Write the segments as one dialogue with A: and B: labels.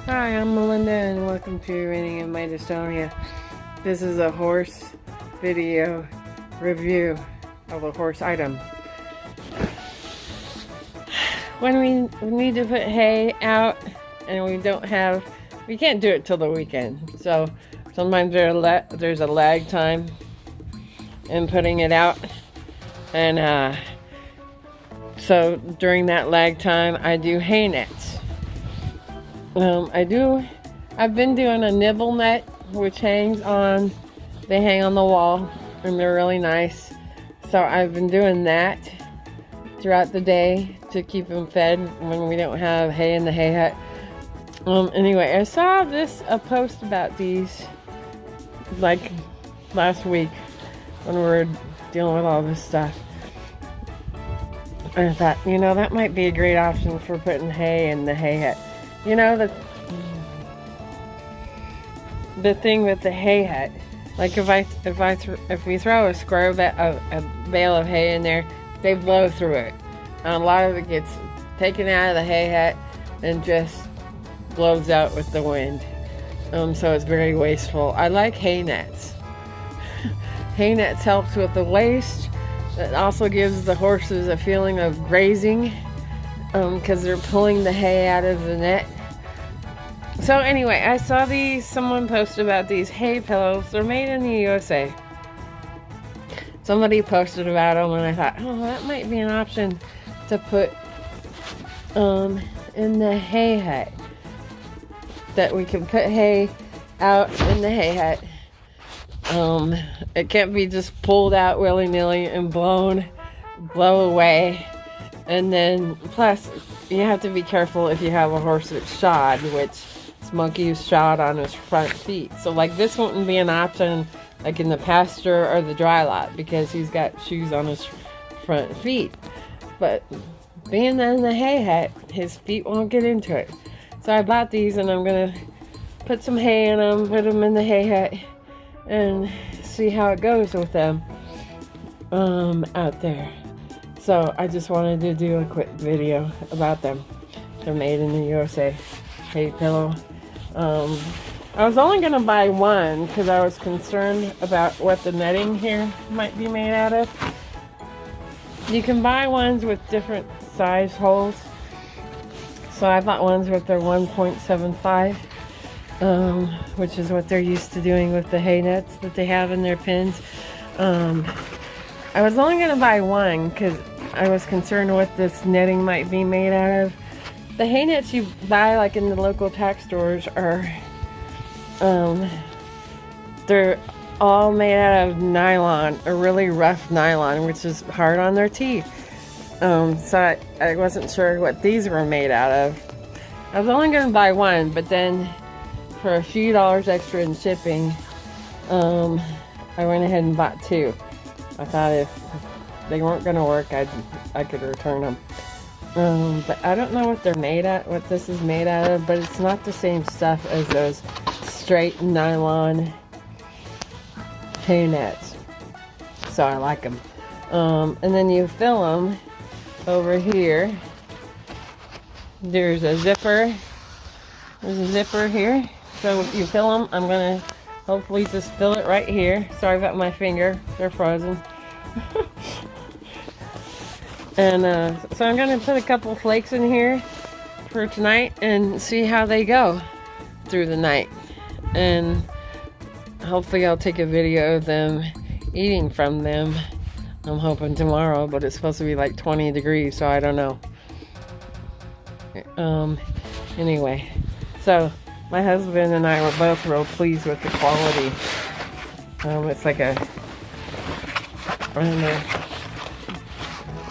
A: Hi, I'm Melinda and welcome to Reading in My Dystonia. This is a horse video review of a horse item. When we need to put hay out and we can't do it till the weekend. So sometimes there's a lag time in putting it out. And so during that lag time, I do hay nets. I've been doing a nibble net, which they hang on the wall, and they're really nice. So I've been doing that throughout the day to keep them fed when we don't have hay in the hay hut. Anyway, I saw a post about these, like, last week when we were dealing with all this stuff. And I thought, that might be a great option for putting hay in the hay hut. The thing with the hay hut, like if we throw a bale of hay in there, they blow through it. And a lot of it gets taken out of the hay hut and just blows out with the wind. So it's very wasteful. I like hay nets. Hay nets helps with the waste. It also gives the horses a feeling of grazing, because they're pulling the hay out of the net. So anyway, I saw someone posted about these hay pillows. They're made in the USA. Somebody posted about them and I thought, oh, that might be an option to put in the hay hut. That we can put hay out in the hay hut. It can't be just pulled out willy-nilly and blow away. And then, plus, you have to be careful if you have a horse that's shod, which Smokey's shod on his front feet. So, like, this wouldn't be an option, like, in the pasture or the dry lot, because he's got shoes on his front feet. But being in the hay hut, his feet won't get into it. So I bought these, and I'm going to put some hay in them, put them in the hay hut, and see how it goes with them out there. So I just wanted to do a quick video about them. They're made in the USA. Hay pillow. I was only going to buy one because I was concerned about what the netting here might be made out of. You can buy ones with different size holes. So I bought ones with their 1.75, which is what they're used to doing with the hay nets that they have in their pens. I was only going to buy one because I was concerned what this netting might be made out of. The hay nets you buy, like in the local tack stores, are they're all made out of nylon, a really rough nylon, which is hard on their teeth. So I wasn't sure what these were made out of. I was only going to buy one, but then for a few dollars extra in shipping, I went ahead and bought two. I thought if they weren't going to work, I could return them. But I don't know what they're made out, what this is made out of, but it's not the same stuff as those straight nylon hay nets. So I like them. And then you fill them over here. There's a zipper. There's a zipper here. So you fill them. I'm going to hopefully just fill it right here. Sorry about my finger. They're frozen. And so I'm going to put a couple flakes in here for tonight and see how they go through the night. And hopefully I'll take a video of them eating from them. I'm hoping tomorrow, but it's supposed to be like 20 degrees, so I don't know. Anyway, so my husband and I were both real pleased with the quality. It's like I don't know.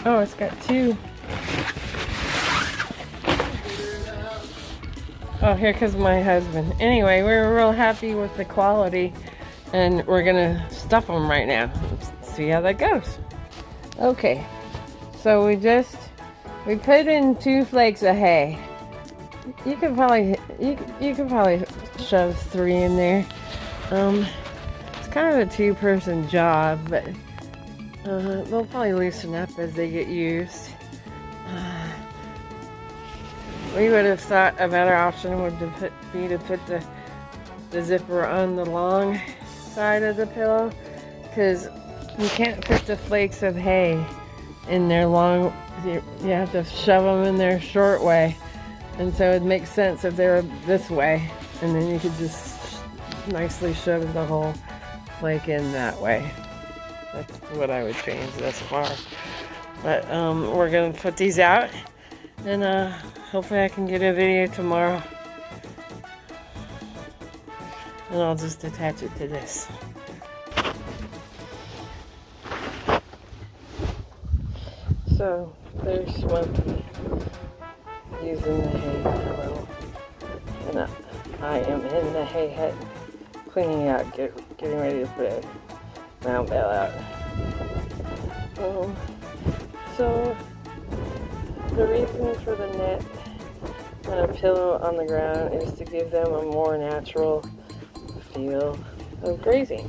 A: Oh, it's got two. Oh, here comes my husband. Anyway, we're real happy with the quality, and we're gonna stuff them right now. Let's see how that goes. Okay, so we put in 2 flakes of hay. You could probably shove 3 in there. It's kind of a 2-person job, but they'll probably loosen up as they get used. We would have thought a better option would be to put the zipper on the long side of the pillow, because you can't put the flakes of hay in their long, you have to shove them in their short way. And so it makes sense if they're this way, and then you could just nicely shove the whole flake in that way. That's what I would change thus far. But we're gonna put these out, and hopefully I can get a video tomorrow. And I'll just attach it to this. So there's Smokey using the hay pillow, and I am in the hay hut cleaning out, getting ready to put a round bale out. So the reason for the net and a pillow on the ground is to give them a more natural feel of grazing.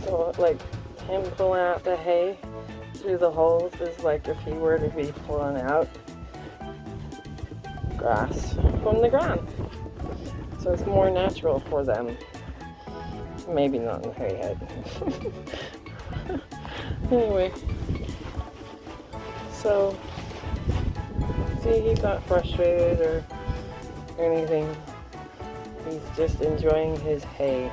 A: So like him pulling out the hay through the holes is like if he were to be pulling out grass from the ground. So it's more natural for them. Maybe not in the hay hut. Anyway, so see, he's not frustrated or anything. He's just enjoying his hay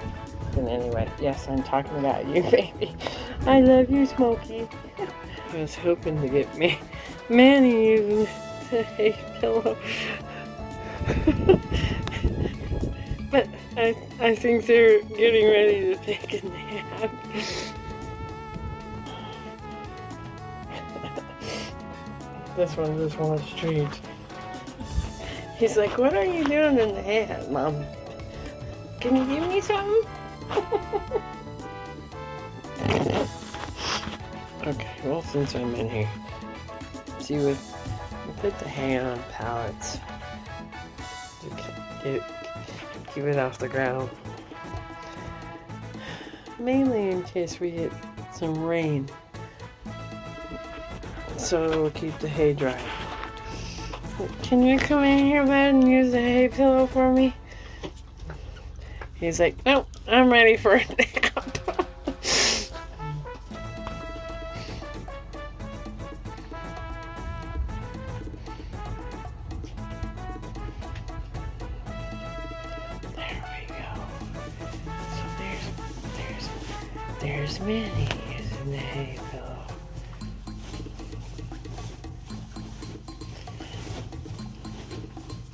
A: in any way. Yes, I'm talking about you, baby. I love you, Smokey. I was hoping to get Manny using the hay pillow. But I think they're getting ready to take a nap. This one just wants treats. He's like, what are you doing in the hay hut, Mom? Can you give me something? Okay, well, since I'm in here, see, we put the hay on pallets to keep it off the ground. Mainly in case we get some rain. So it'll keep the hay dry. Can you come in here, bud, and use the hay pillow for me? He's like, nope, I'm ready for a nap. There we go. So there's Manny using the hay pillow.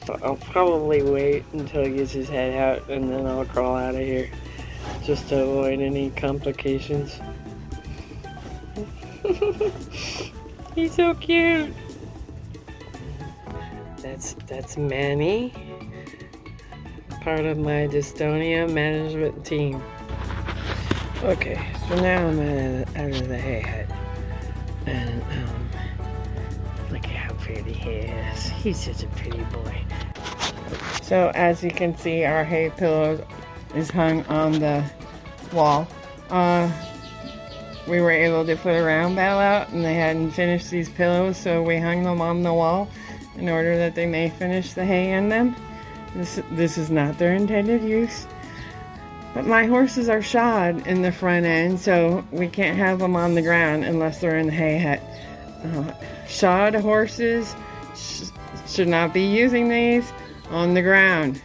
A: So I'll probably wait until he gets his head out, and then I'll crawl out of here just to avoid any complications. He's so cute. That's Manny, part of my Dystonia management team. Okay, so now I'm out of the hay hut, and look at how pretty he is. He's such a pretty boy. So as you can see, our hay pillow is hung on the wall. We were able to put a round bale out, and they hadn't finished these pillows, so we hung them on the wall in order that they may finish the hay in them. This is not their intended use. But my horses are shod in the front end, so we can't have them on the ground unless they're in the hay hut. Shod horses should not be using these on the ground.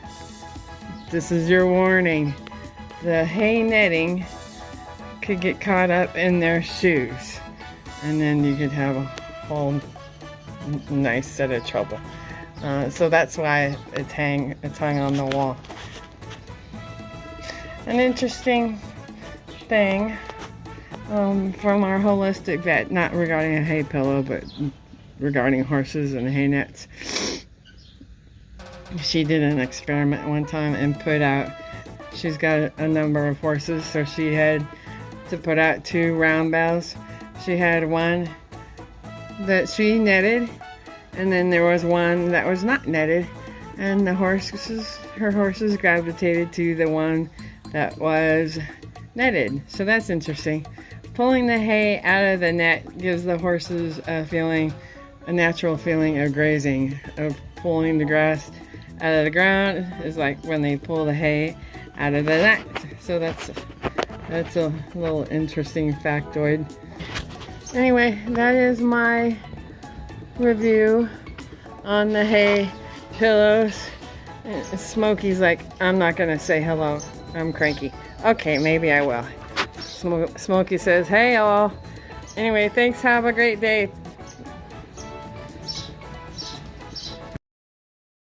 A: This is your warning. The hay netting could get caught up in their shoes, and then you could have a whole nice set of trouble. So that's why it's hung on the wall. An interesting thing from our holistic vet, not regarding a hay pillow, but regarding horses and hay nets. She did an experiment one time and put out, she's got a number of horses, so she had to put out 2 round bales. She had one that she netted, and then there was one that was not netted, and her horses gravitated to the one that was netted. So that's interesting. Pulling the hay out of the net gives the horses a feeling a natural feeling of grazing, of pulling the grass out of the ground. Is like when they pull the hay out of the net. So that's a little interesting factoid. Anyway, that is my review on the hay pillows. Smokey's like, I'm not gonna say hello. I'm cranky. Okay, maybe I will. Smokey says, hey all. Anyway, thanks. Have a great day.